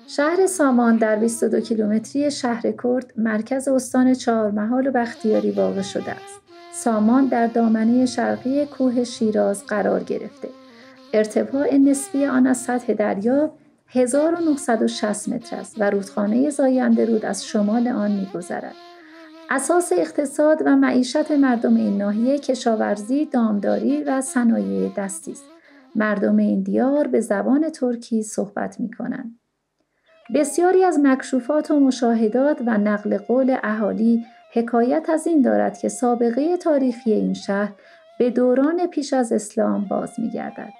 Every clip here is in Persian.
شهر سامان در 22 کیلومتری شهر کرد مرکز استان چهارمحال و بختیاری واقع شده است. سامان در دامنه شرقی کوه شیراز قرار گرفته. ارتفاع نسبی آن از سطح دریا 1960 متر است و رودخانه زاینده رود از شمال آن می‌گذرد. اساس اقتصاد و معیشت مردم این ناحیه کشاورزی، دامداری و صنایع دستی است. مردم این دیار به زبان ترکی صحبت می‌کنند. بسیاری از مکشوفات و مشاهدات و نقل قول اهالی حکایت از این دارد که سابقه تاریخی این شهر به دوران پیش از اسلام باز می‌گردد.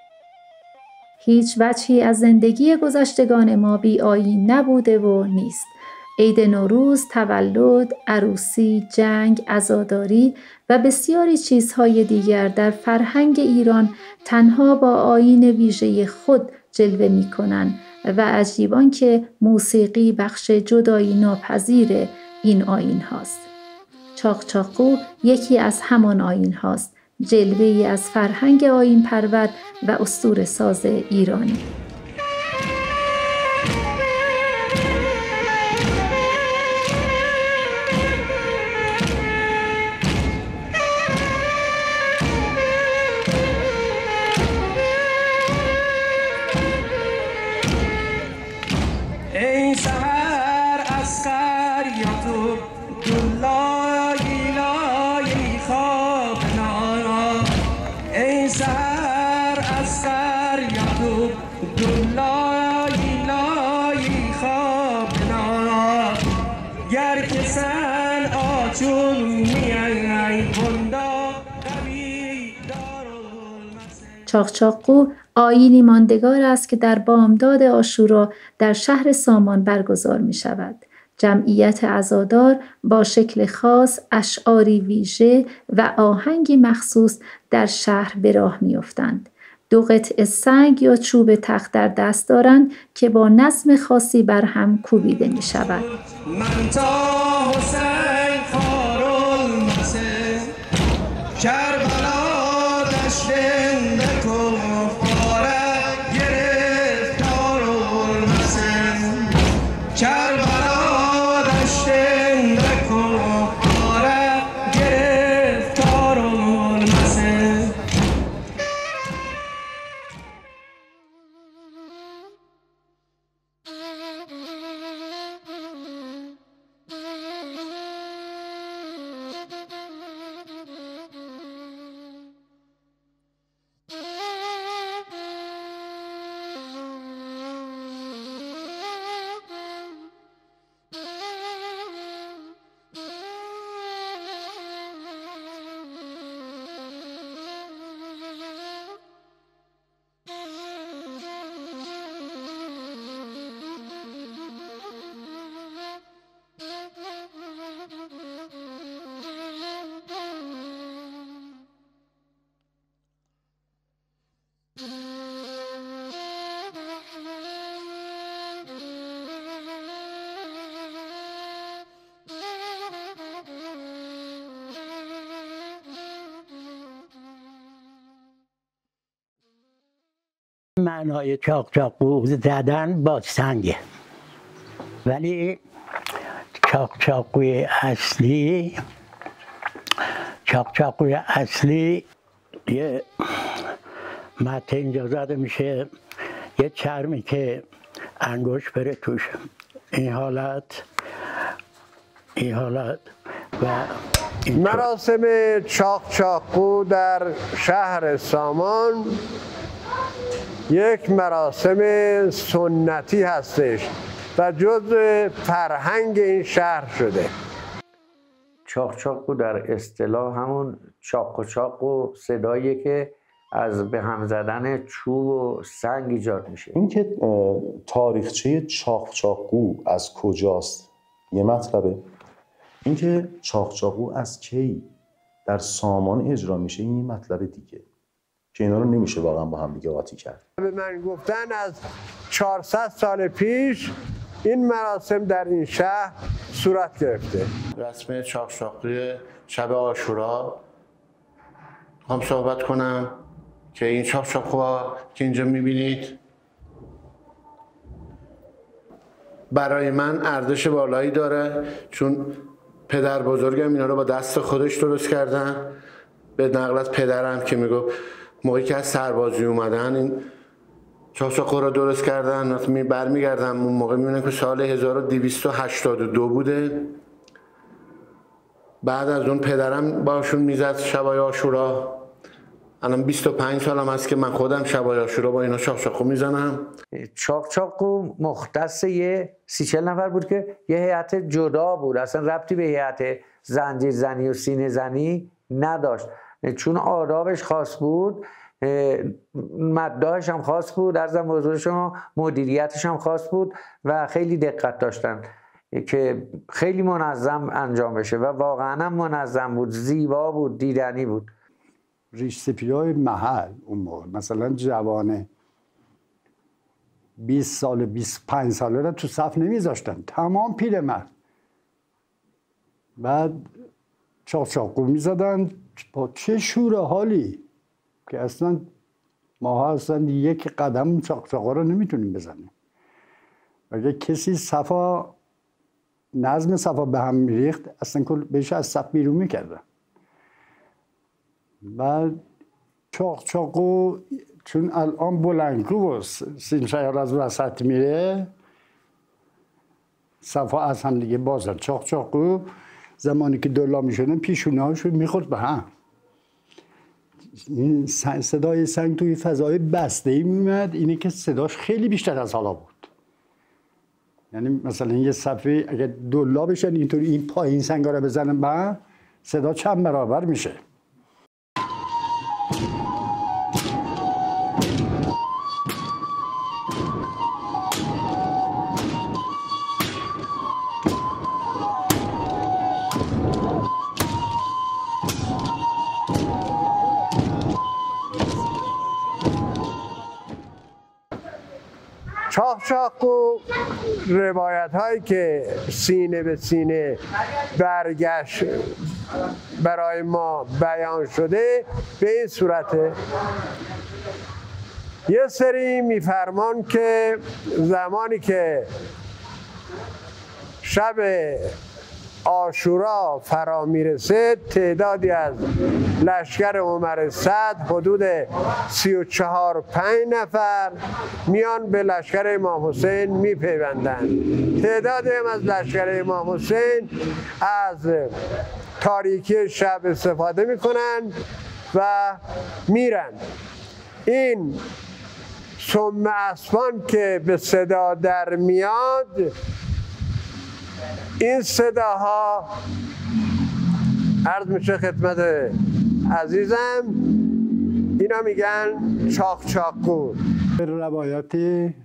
هیچ وجهی از زندگی گذشتگان ما بی آیین نبوده و نیست. عید نوروز، تولد، عروسی، جنگ، عزاداری و بسیاری چیزهای دیگر در فرهنگ ایران تنها با آیین ویژه خود جلوه می‌کنند و عجیب آنکه موسیقی بخش جدایی ناپذیر این آیین هاست. چاقچاقو یکی از همان آیین هاست، جلوه‌ای از فرهنگ آیین پرور و اسطوره ساز ایرانی. چاقچاقو آیینی ماندگار است که در بامداد عاشورا در شهر سامان برگزار می شود. جمعیت عزادار با شکل خاص، اشعاری ویژه و آهنگی مخصوص در شهر به راه می افتند. 2 قطعه سنگ یا چوب تخت در دست دارند که با نظم خاصی بر هم کوبیده می شود. معنای چاقچاقو زدن با سنگه، ولی چاقچاقوی اصلی یه مته اینجا زده میشه، یه چرمی که انگشت بره توش، این حالت و مراسم چاقچاقو در شهر سامان یک مراسم سنتی هستش و جزء فرهنگ این شهر شده. چاقچاقو در اصطلاح همون چاق و چاق و صداییه که از به هم زدن چوب و سنگ ایجاد میشه. این که تاریخچه چاقچاقو از کجاست یه مطلبه، این که چاقچاقو از کی در سامان اجرا میشه این مطلب دیگه که اینا رو نمیشه واقعا با هم دیگه قاطی کرد. به من گفتن از 400 سال پیش این مراسم در این شهر صورت گرفته. رسم چاقچاقوی شب عاشورا هم صحبت کنم که این چاقچاقوها که اینجا میبینید برای من ارزش بالایی داره، چون پدر بزرگم اینا رو با دست خودش درست کردن. به نقل از پدرم که میگفت موقعی که از سربازی اومدن این چاقچاق رو درست کردن. وقتی برمیگردم اون موقع میبینم که سال 1282 بوده. بعد از اون پدرم باشون میزد شبای عاشورا. الان 25 سالم هست که من خودم شبای عاشورا با اینا چاقچاقو میزنم. چاقچاقو مختص یه 30-40 نفر بود که یه هیئت جدا بود، اصلا ربطی به هیئت زنجیر زنی و سینه زنی نداشت، چون آدابش خاص بود، مداحش هم خاص بود، عرضم حضور شما مدیریتش هم خاص بود و خیلی دقت داشتن که خیلی منظم انجام بشه و واقعا هم منظم بود، زیبا بود، دیدنی بود. ریش سپیدای محل اون موقع مثلا جوانه 20 سال 25 ساله را تو صف نمیذاشتن، تمام پیرمرد. بعد چاقچاقو میزدن با چه شور حالی که اصلا ما اصلا یک قدم چاقچاقا رو نمیتونیم بزنیم. اگه کسی صفا نظم صفا به هم میریخت اصلا بهش از صف بیرون میکردن. بعد چاقچاقو چون الان بلندگو و سیمشهر از وسط میره صفا از هم دیگه بازن. چاقچاقو زمانی که دلا میشدن پیشونه هاشون میخورد به هم. این صدای سنگ توی فضای بسته ای میومد، اینه که صداش خیلی بیشتر از حالا بود. یعنی مثلا یه صفحه اگه دلا بشن اینطوری این پایین سنگا رو بزنن به هم صدا چند برابر میشه. چاقچاقو روایت هایی که سینه به سینه برگشت برای ما بیان شده به این صورته. یه سری میفرمان که زمانی که شب عاشورا فرا میرسه تعدادی از لشکر عمر سعد حدود 34-5 نفر میان به لشکر امام حسین میپیوندند. تعدادی هم از لشکر امام حسین از تاریکی شب استفاده میکنن و میرن. این سم اسبان که به صدا در میاد، این صداها عرض میشه خدمت عزیزم، اینا میگن چاقچاقو. روایتی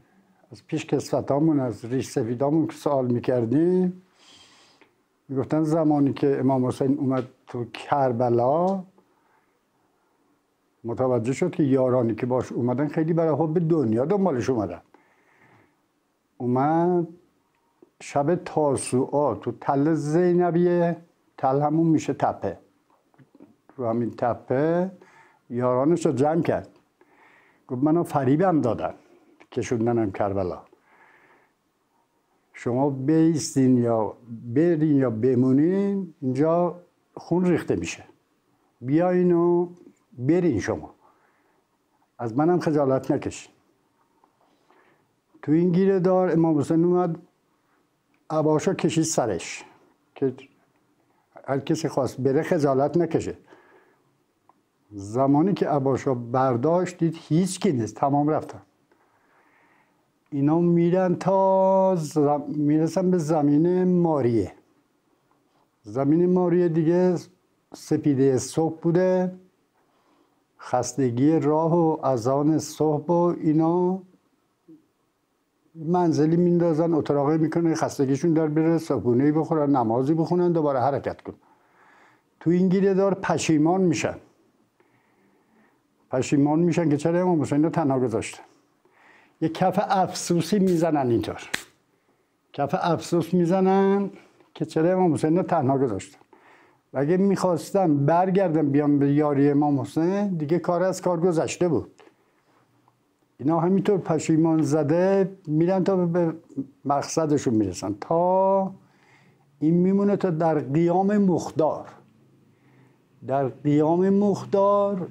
از پیش کسوتامون از ریش سفیدامون که سوال میکردیم میگفتن زمانی که امام حسین اومد تو کربلا متوجه شد که یارانی که باش اومدن خیلی برای حب دنیا دنبالش اومدن. اومد شب تاسوعا تو تل زینبیه، تل همون میشه تپه، رو همین تپه یارانش رو جمع کرد، گفت منو فریبم دادن کشوندنم کربلا، شما بیستین یا برین یا بمونین اینجا خون ریخته میشه، بیاین و برین، شما از منم خجالت نکشین. تو این گیره دار امام حسین اومد عباشا کشید سرش که هر کسی خواست بره خجالت نکشه. زمانی که عباشا برداشت دید هیچ کی نیست، تمام رفتن. اینا میرن تا میرسن به زمین ماریه. زمین ماریه دیگه سپیده صبح بوده، خستگی راه و اذان صبح و اینا منزلی میندازن، اتراقی میکنه، خستگیشون در بره، صبحونه‌ای بخورن، نمازی بخونن، دوباره حرکت کن. تو این گیره دار پشیمان میشن که چرا امام حسین رو تنها گذاشتن. یه کف افسوسی میزنن، اینطور کف افسوس میزنن که چرا امام حسین رو تنها گذاشتن. و اگه میخواستم برگردم بیام به یاری امام حسین دیگه کار از کار گذشته بود. اینا همینطور پشیمان زده میرن تا به مقصدشون میرسن، تا این میمونه تا در قیام مختار. در قیام مختار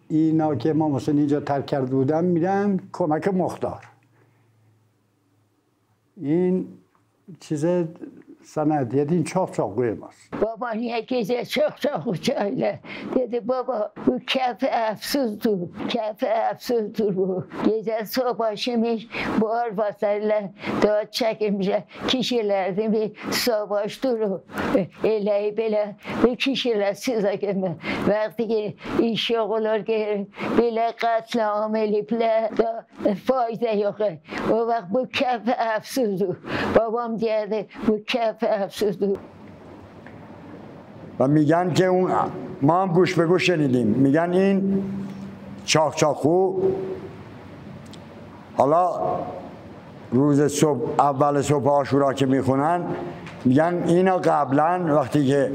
اینا که امام حسین اینجا ترک کرده بودن میرن کمک مختار. این چیز سندیت این چاقوی ماست. بابا یکی چاقو چایله دیده بابا bu kef efsuzdur, kef efsuzdur bu. Gece savaşmış, buhar basarlar, dağıt çekilmişler. Kişilerden bir savaş duru. Eleyi böyle bir kişiler size gelme. Vakti ki iş olur ki böyle katliam elipler da fayda yok. O vakit bu kef efsuzdur. Babam derdi bu kef efsuzdur. و میگن که اون ما هم گوش به گوش شنیدیم، میگن این چاقچاقو حالا روز صبح اول صبح عاشورا که میخونن میگن اینا قبلا وقتی که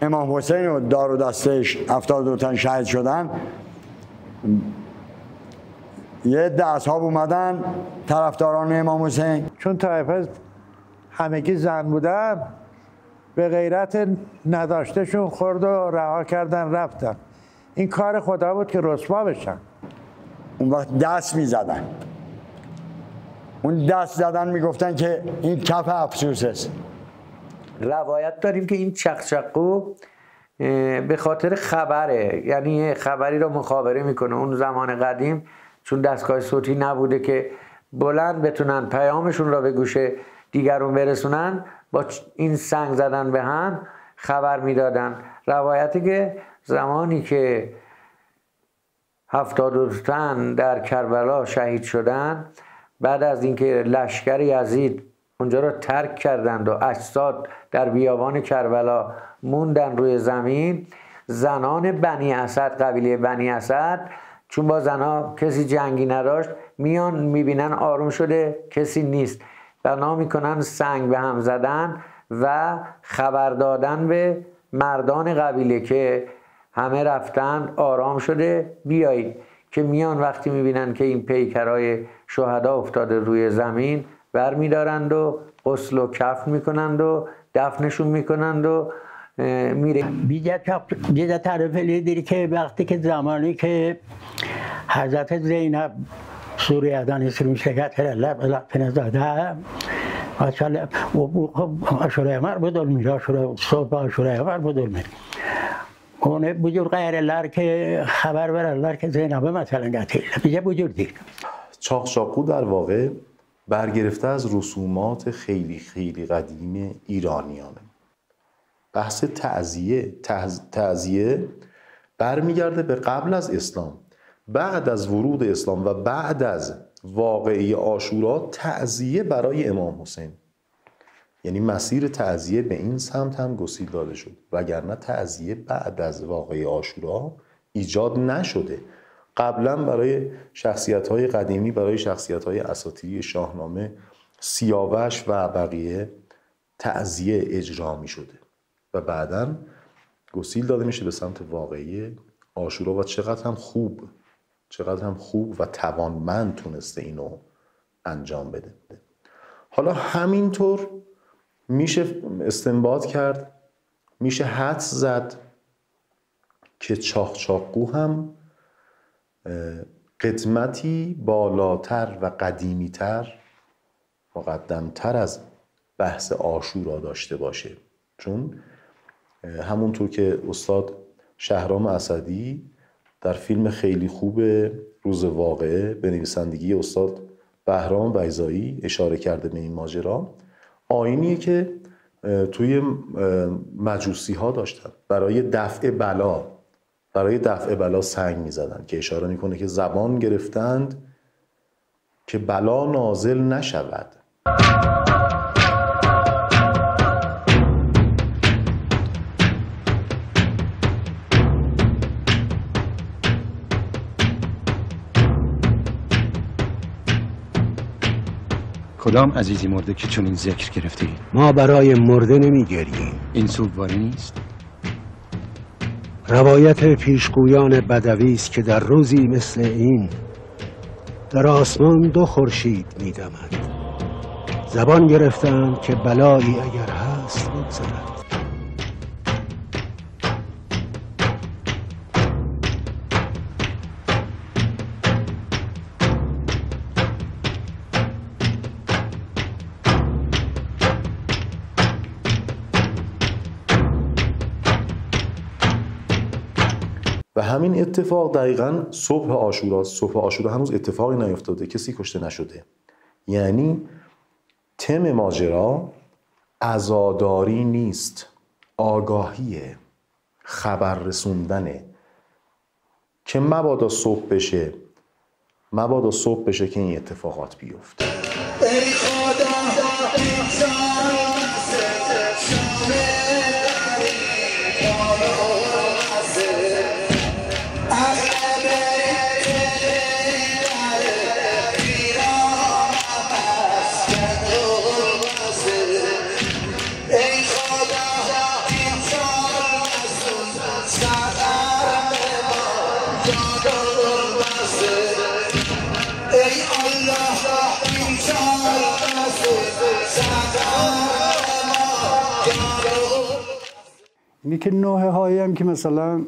امام حسین و دار و دستش 72 تن شهید شدن یه عده اصحاب اومدن طرفداران امام حسین، چون طایفه همگی زن بودن به غیرت نداشتشون خورد و رها کردن رفتن. این کار خدا بود که رسوا بشن. اون وقت دست میزدن، اون دست زدن میگفتن که این کف افسوس است. روایت داریم که این چاقچاقو به خاطر خبره، یعنی خبری رو مخابره میکنه. اون زمان قدیم چون دستگاه صوتی نبوده که بلند بتونن پیامشون را به گوش دیگرون برسونن، با این سنگ زدن به هم خبر میدادن. روایتی که زمانی که 72 تن در کربلا شهید شدن، بعد از اینکه لشکر یزید اونجا را ترک کردند و اجساد در بیابان کربلا موندن روی زمین، زنان بنی اسد، قبیله بنی اسد، چون با زنها کسی جنگی نداشت، میان میبینن آروم شده کسی نیست، بنا میکنن سنگ به هم زدن و خبر دادن به مردان قبیله که همه رفتن، آرام شده، بیایید. که میان وقتی میبینن که این پیکرهای شهدا افتاده روی زمین، بر میدارند و غسل و کفن میکنند و دفنشون میکنند و میره. بیجا طرف لیدری که وقتی که زمانی که حضرت زینب سوریه‌دان اسلام شرکت کرد پنزاده عاشورای امر بدل میره، صبح عاشورای امر بدل میره. اون بزرگ غیرالله که خبر برالله که زینب مثلا گتیل بیجا بزرگ دید. چاقچاقو در واقع برگرفته از رسومات خیلی خیلی قدیم ایرانیانه. بحث تعزیه برمیگرده به قبل از اسلام. بعد از ورود اسلام و بعد از واقعه عاشورا تعزیه برای امام حسین، یعنی مسیر تعزیه به این سمت هم گسیل داده شد، وگرنه تعزیه بعد از واقعه عاشورا ایجاد نشده. قبلا برای شخصیت‌های قدیمی، برای شخصیت‌های اساطیری شاهنامه، سیاوش و بقیه تعزیه اجرا می‌شده و بعداً گسیل داده میشه به سمت واقعه عاشورا. و چقدر هم خوب و توانمند تونسته اینو انجام بده. حالا همینطور میشه استنباط کرد، میشه حدس زد که چاقچاقو هم قدمتی بالاتر و قدیمیتر، مقدمتر از بحث عاشورا داشته باشه، چون همونطور که استاد شهرام اسدی در فیلم خیلی خوب روز واقعه به نویسندگی استاد بهرام بیضایی اشاره کرده به این ماجرا، آیینیه که توی مجوسی ها داشتن برای دفع بلا سنگ می زدن، که اشاره میکنه که زبان گرفتند که بلا نازل نشود. کدام عزیزی مرده که چون این ذکر گرفتی؟ ما برای مرده نمیگریم. این سوگواری نیست؟ روایت پیشگویان بدوی است که در روزی مثل این در آسمان 2 خورشید می‌دمد. زبان گرفتند که بلایی اگر هست بگذرد. و همین اتفاق دقیقاً صبح عاشوراست. صبح عاشورا هنوز اتفاقی نیفتاده، کسی کشته نشده. یعنی تم ماجرا عزاداری نیست، آگاهیه، خبر رسوندنه که مبادا صبح بشه که این اتفاقات بیفته. اینی که نوحه هایی هم که مثلا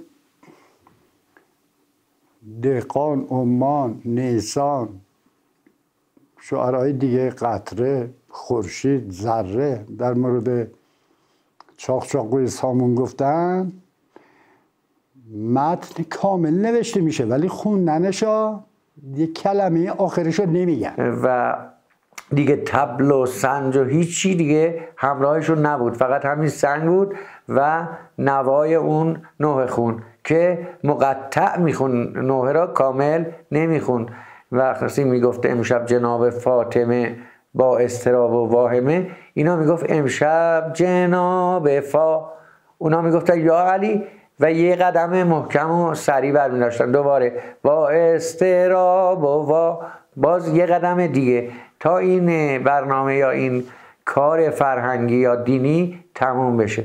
دهقان، عمان، نیسان، شعرهای دیگه، قطره، خورشید، ذره در مورد چاقچاقوی سامون گفتن، متن کامل نوشته میشه ولی خوندنشا یک کلمه آخرشو نمیگن و دیگه تبل و سنج و هیچی دیگه همراهشون نبود، فقط همین سنگ بود و نوای اون نوحه خون که مقطع میخون، نوحه را کامل نمیخون. و خاصی میگفت امشب جناب فاطمه با اضطراب و واهمه، اینا میگفت امشب جناب اونا میگفتن یا علی و یه قدم محکم و سریع برمی‌داشتن دوباره با اضطراب و باز یه قدم دیگه تا این برنامه یا این کار فرهنگی یا دینی تموم بشه.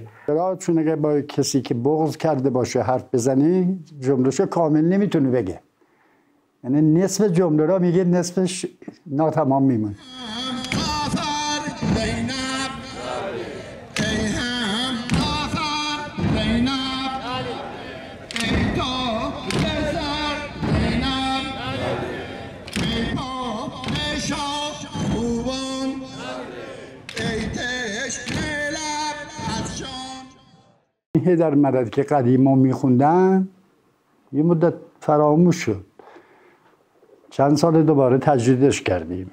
چون اگه با کسی که بغض کرده باشه حرف بزنی جملهشو کامل نمیتونه بگه، یعنی نصف جمله را میگه نصفش ناتمام میمونه. در مدد که قدیما میخوندن یه مدت فراموش شد، چند سال دوباره تجدیدش کردیم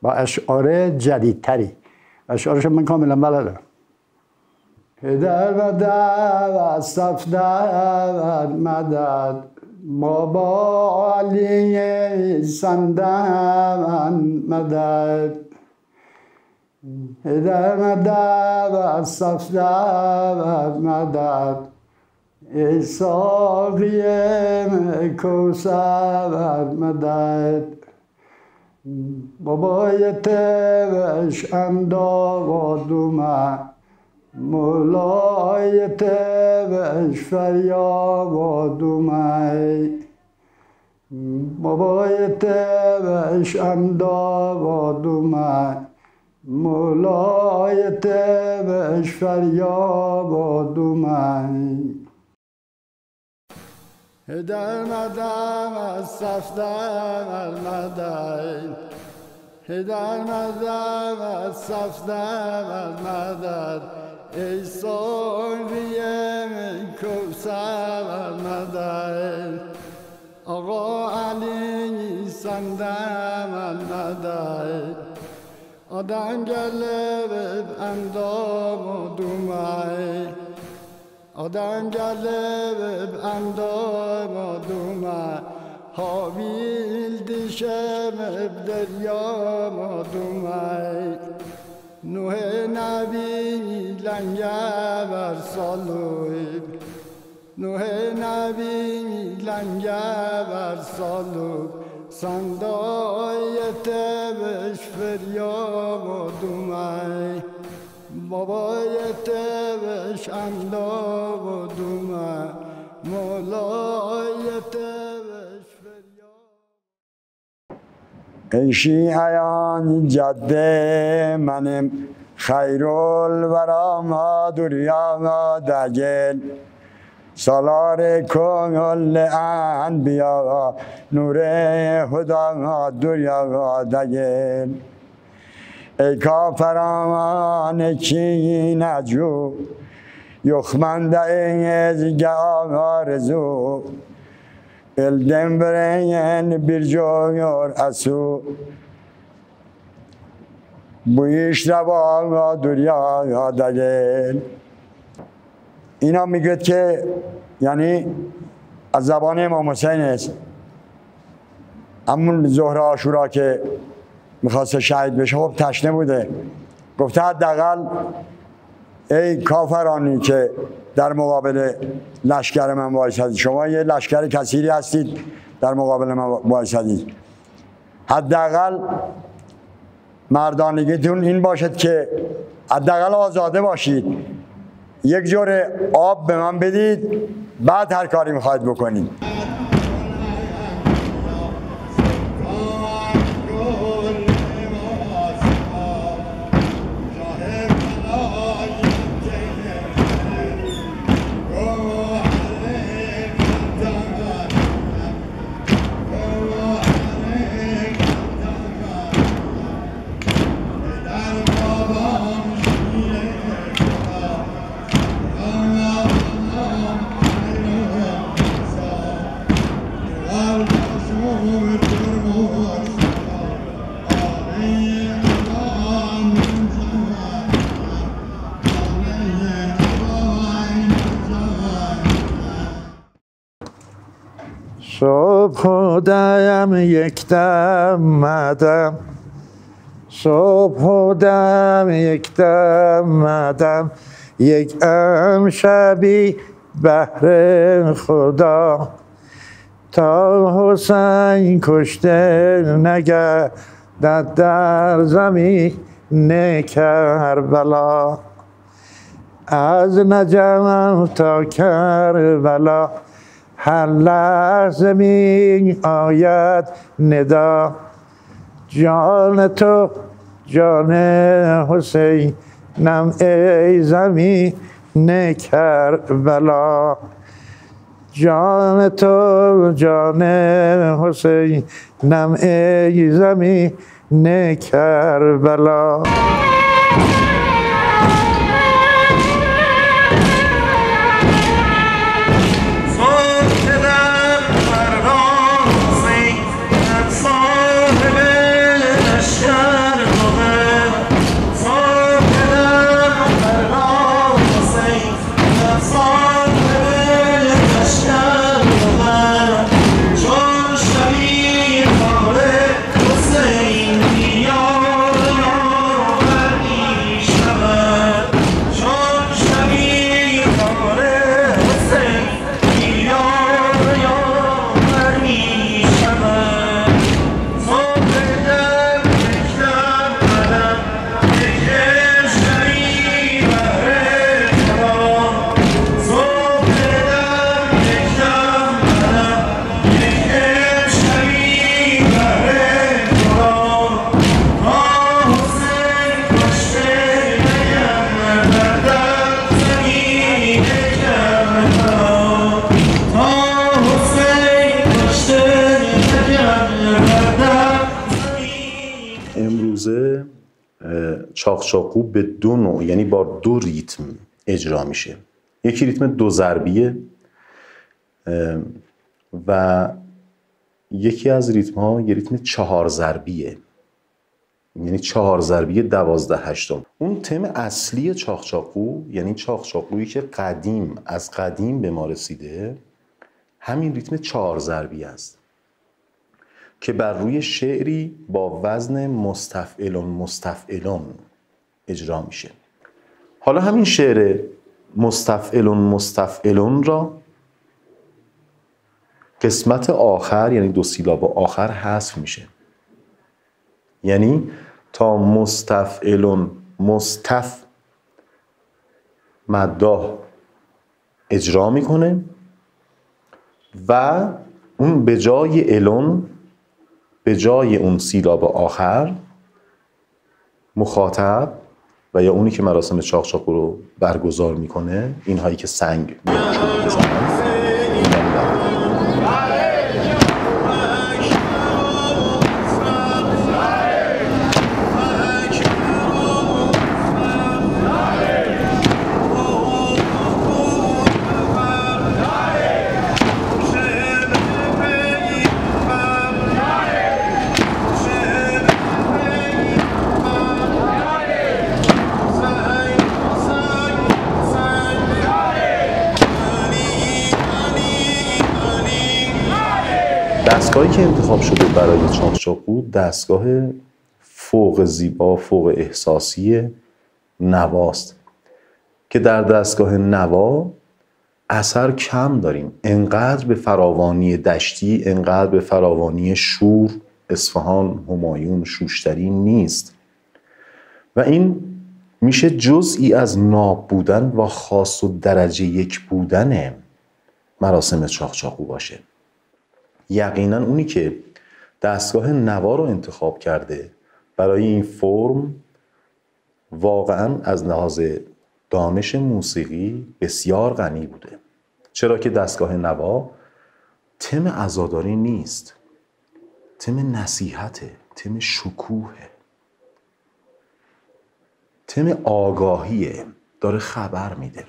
با اشعار جدیدتری. اشعارش من کاملا بلدم. در مدد صف در مدد ما با علی سندن مدد در مدد صف در مدد ای ساقی کوثر مدد بابای تبش انداواد اومد مولای تبش فریاد اومد بابای تبش انداواد اومد مولای تبش فریاد اومد در مدم از صف در مدد در مدم از صف در مدد ای ساقی کوثر مدد آقا علی سندم مدد آدم گلب اندام و دومای آدم گلب اندام و دومای حاویل دیشم دریا و دومای نوح نبی لنگه بر سالوی نوح نبی لنگه بر سالوی صندای تبش فریاد و دومای بابای تبش انداب و دومای مولای تبش فریاد. ای شیعیان جد منم خیرالورا ما دریا دگل سالار کل انبیا نور خدا دریا دگل ای کافران کی نجو یخمنده از آرزو الدم برین برجور اسو بویش روا دریا دگل. اینا میگوید که یعنی از زبان امام حسین است، همون ظهر عاشورا که میخواست شهید بشه خب تشنه بوده، گفته حداقل ای کافرانی که در مقابل لشکر من وایسادید، شما یه لشکر کثیری هستید در مقابل من وایسادید، حداقل مردانگیتون این باشد که حداقل آزاده باشید، یک جور آب به من بدید بعد هر کاری میخواید بکنید. صبح و دم یک دم مدم، صبح و دم یک دم مدم، یک شبی بهر خدا، تا حسین کشته نگردد در زمین کربلا، از نجف تا کربلا هر لحظه می آید ندا، جان تو جان حسینم ای زمین کربلا، جان تو جان حسینم ای زمین کربلا. چاقچاقو به دو نوع یعنی با دو ریتم اجرا میشه. یکی ریتم دو ضربیه و یکی از ریتم ها یه ریتم 4 ضربیه، یعنی 4 ضربیه 12/8. اون تم اصلی چاقچاقو یعنی چاقچاقویی که از قدیم به ما رسیده همین ریتم 4 ضربیه است که بر روی شعری با وزن مستفعلون اجرا میشه. حالا همین شعر مستفعلون را قسمت آخر یعنی 2 سیلاب آخر حذف میشه، یعنی تا مستفعلون مداح اجرا میکنه و اون به جای الون به جای اون سیلاب آخر مخاطب و یا اونی که مراسم چاقچاقو رو برگزار میکنه، اینهایی که سنگ میزنن، دستگاهی که انتخاب شده برای چاقچاقو دستگاه فوق زیبا، فوق احساسی نواست که در دستگاه نوا اثر کم داریم. انقدر به فراوانی دشتی، انقدر به فراوانی شور، اصفهان، همایون، شوشتری نیست و این میشه جزئی از ناب بودن و خاص و درجه یک بودن مراسم چاقچاقو باشه. یقینا اونی که دستگاه نوا رو انتخاب کرده برای این فرم واقعا از لحاظ دانش موسیقی بسیار غنی بوده، چرا که دستگاه نوا تم عزاداری نیست، تم نصیحته، تم شکوهه، تم آگاهیه، داره خبر میده.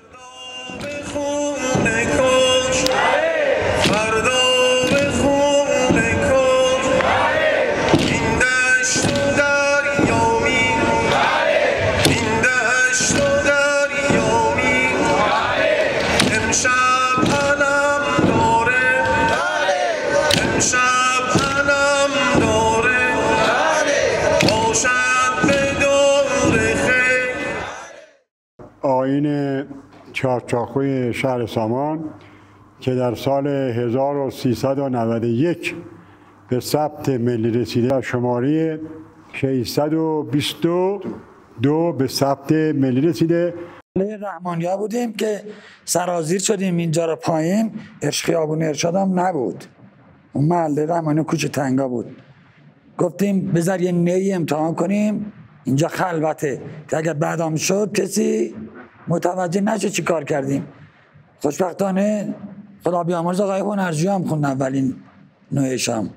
آیین چاقچاقوی شهر سامان که در سال 1391 به ثبت ملی رسیده، شماره 622 به ثبت ملی رسیده. رحمانیا بودیم که سرازیر شدیم اینجا رو پایین، خیابون ارشاد هم نبود، اون محله رحمانی کوچه تنگا بود. گفتیم بذار یه نی امتحان کنیم، اینجا خلوته که اگر بعدام شد کسی متوجه نشه چی کار کردیم. خوشبختانه خدا بیامرز آقای هنرجو هم خوند اولین نوعش هم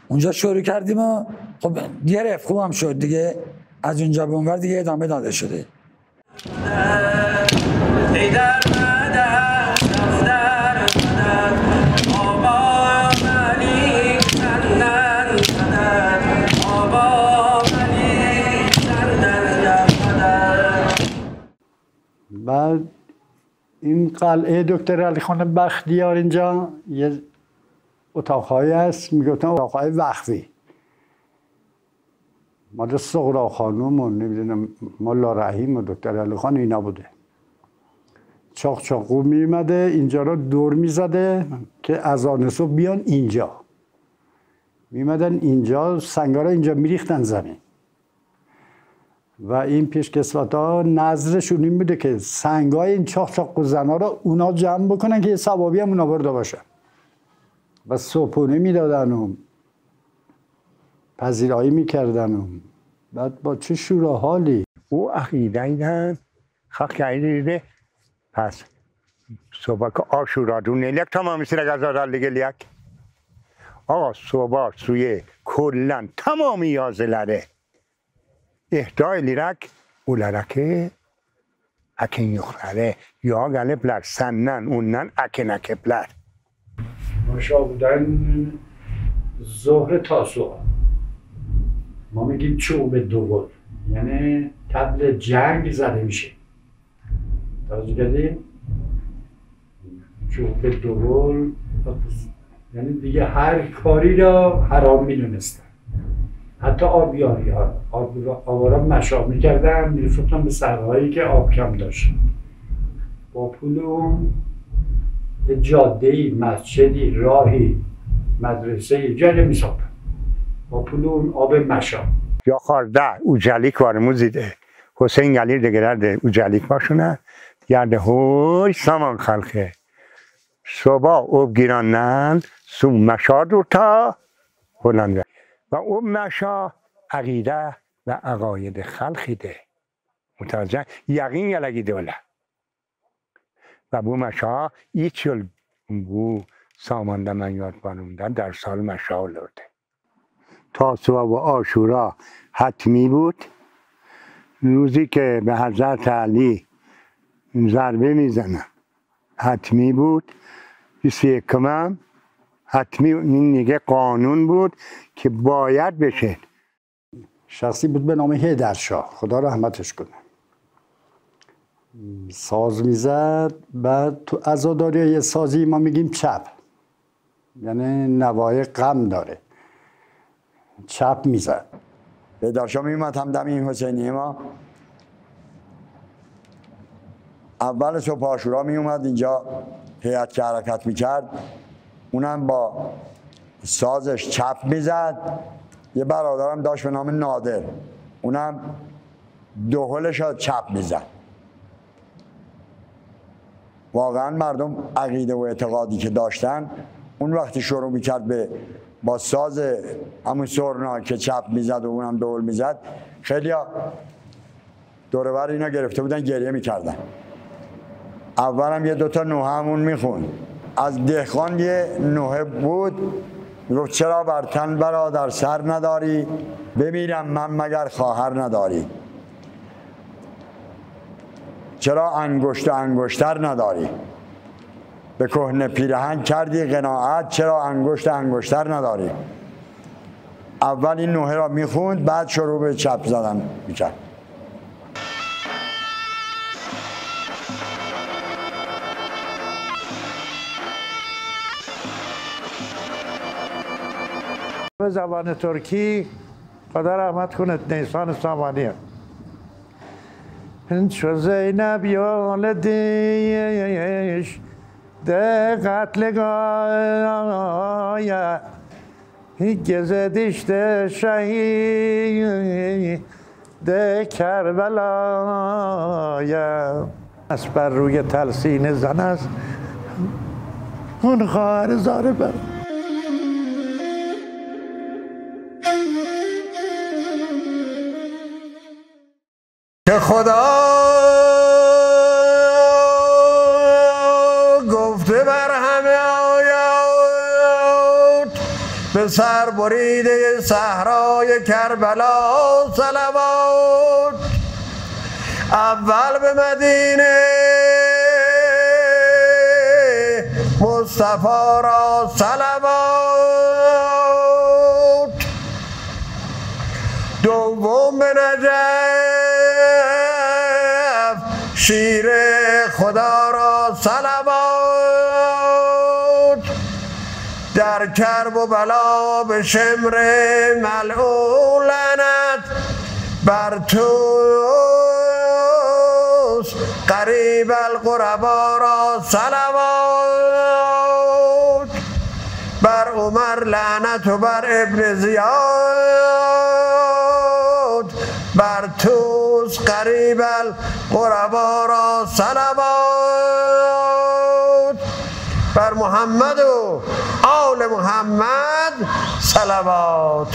اونجا شروع کردیم و خب گرفت، خوب هم شد دیگه. از اونجا به اونور دیگه ادامه داده شده. بعد این قلعه دکتر علیخان بختیار اینجا یه اتاقهایی هست، میگفتن اتاقهای وقفی مال سغرا خانوم و نمیدونم ملا رحیم و دکتر علیخان اینا بوده. چاقچاقو میمده اینجا رو دور میزده که اذان صبح بیان اینجا، میمدن اینجا سنگا رو اینجا میریختن زمین و این پیشکسوت ها نظرشون این بوده که سنگای این چاقچاقو زنا رو اونا جمع بکنن که یه ثوابی هم اونا برده باشن و صبحونه میدادن و پذیرایی میکردن و بعد با چه شور و حالی. او عقیده ایدن خاک عیده پس صبح که آشورا دون یک تمامی سیر گذار لیک آقا صبح سوی کلن تمامی یازلره اهدای لیرک اولرکه اکن یخره یا گلبلر سنن اونن اکن اکبلر ماشا بودن ظهر تاسوعا ما میگیم چوب دوول، یعنی طبل جنگ زده میشه. توجه کردیم؟ چوب دوول یعنی دیگه هر کاری را حرام میدونستن، حتی آبیاری ها آبارا مشاب میکردن، میرفتن به سرهایی که آب کم داشت با پول اون جاده‌ای، مسجدی، راهی، مدرسه‌ای جای میساختن با پول اون آب مشاب. یا خارده اوجلیک وارموزیده حسین گلیر دگرده اوجلیک باشونه گرده هوی سامان خلقه صبح اوب گیرانن سو مشاد رو تا هلنده و اون مشا عقیده و عقاید خلقی ده متوجه یقین یلگی دوله و بو مشا ایچل بو سامانده من یاد بانوندن در سال مشا لرده تاسوعا و عاشورا حتمی بود روزی که به حضرت علی ضربه میزنه حتمی بود 21 حتمی این دیگه قانون بود که باید بشه شخصی بود به نام حیدرشاه خدا رحمتش کنه ساز میزد بعد تو عزاداری سازی ما میگیم چپ یعنی نوای غم داره چپ میزد حیدرشاه میومد همدم این حسینی ما اول صبح عاشورا میومد اینجا هیئت که حرکت میکرد اونم با سازش چپ میزد یه برادرم داشت به نام نادر اونم دهلش رو چپ میزد واقعا مردم عقیده و اعتقادی که داشتن اون وقتی شروع میکرد به با ساز همون سرنا که چپ میزد و اونم دهل میزد خیلی ها دوربر اینا گرفته بودن گریه میکردن اولم یه دوتا نوحه همون میخوند از دهقان یه نوحه بود گفت چرا بر تن برادر سر نداری بمیرم من مگر خواهر نداری چرا انگشت و انگشتر نداری به کهنه پیرهن کردی قناعت چرا انگشت و انگشتر نداری اول این نوحه را میخوند بعد شروع به چپ زدن میکرد به زبان ترکی خدا رحمت کنه نیسان سامانی چو زینب یالدیش ده قتلگاه گزدیش ده شهید ده کربلای از بر روی تلسین زن است اون خواهر زاره بر که خدا گفته بر همه آیات به سر بریده صحرای کربلا صلوات اول به مدینه مصطفی را صلوات دوم به نجف شیر خدا را صلوات در کرب و بلا به شمر ملعون لعنت بر توس قریب القربا را صلوات بر عمر لعنت و بر ابن زیاد بر توس قریب القربا را صلوات بر محمد و آل محمد صلوات